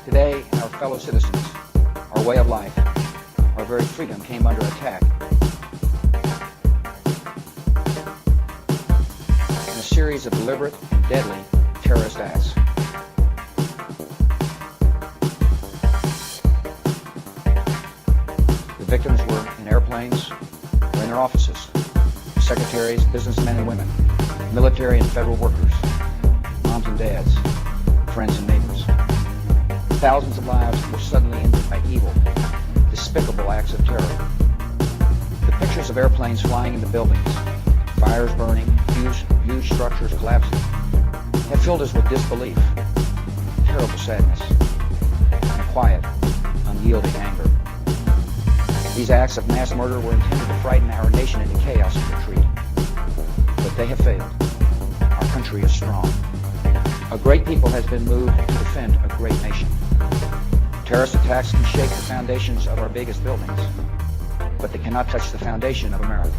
Today, our fellow citizens, our way of life, our very freedom came under attack in a series of deliberate and deadly terrorist acts. The victims were in airplanes or in their offices, secretaries, businessmen and women, military and federal workers, moms and dads, friends and neighbors. Thousands of lives were suddenly ended by evil, despicable acts of terror. The pictures of airplanes flying into buildings, fires burning, huge structures collapsing, have filled us with disbelief, terrible sadness, and a quiet, unyielding anger. These acts of mass murder were intended to frighten our nation into chaos and retreat. But they have failed. Our country is strong. A great people has been moved to defend a great nation. Terrorist attacks can shake the foundations of our biggest buildings, but they cannot touch the foundation of America.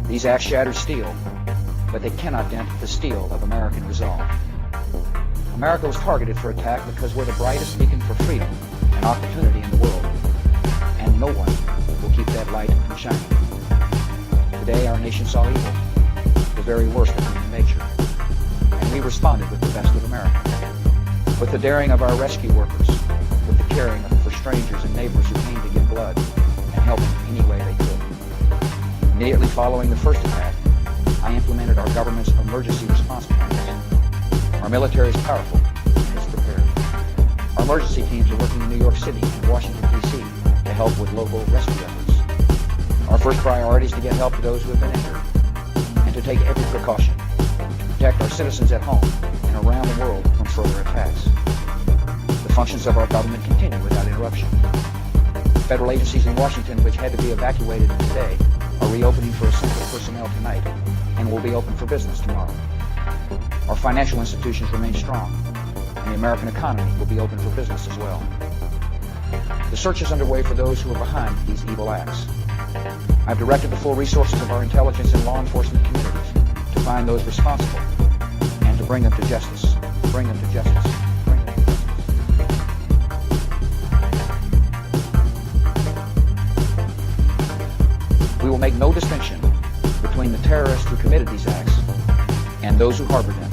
These acts shatter steel, but they cannot dent the steel of American resolve. America was targeted for attack because we're the brightest beacon for freedom and opportunity in the world, and no one will keep that light from shining. Today, our nation saw evil, the very worst of human nature, and we responded with the best of America, with the daring of our rescue workers, with the caring for strangers and neighbors who came to give blood and help in any way they could. Immediately following the first attack, I implemented our government's emergency response plans. Our military is powerful and is prepared. Our emergency teams are working in New York City and Washington, D.C. to help with local rescue efforts. Our first priority is to get help to those who have been injured and to take every precaution to protect our citizens at home and around the world from further attacks. The functions of our government continue without interruption. Federal agencies in Washington, which had to be evacuated today, are reopening for essential personnel tonight and will be open for business tomorrow. Our financial institutions remain strong, and the American economy will be open for business as well. The search is underway for those who are behind these evil acts. I've directed the full resources of our intelligence and law enforcement communities to find those responsible and to bring them to justice. Bring them to justice. Bring them to justice. We will make no distinction between the terrorists who committed these acts and those who harbored them.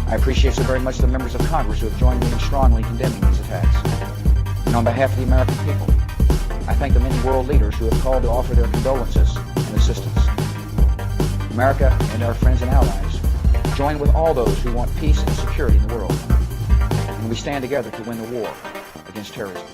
I appreciate so very much the members of Congress who have joined me in strongly condemning these attacks. And on behalf of the American people, I thank the many world leaders who have called to offer their condolences and assistance. America and our friends and allies join with all those who want peace and security in the world. And we stand together to win the war against terrorism.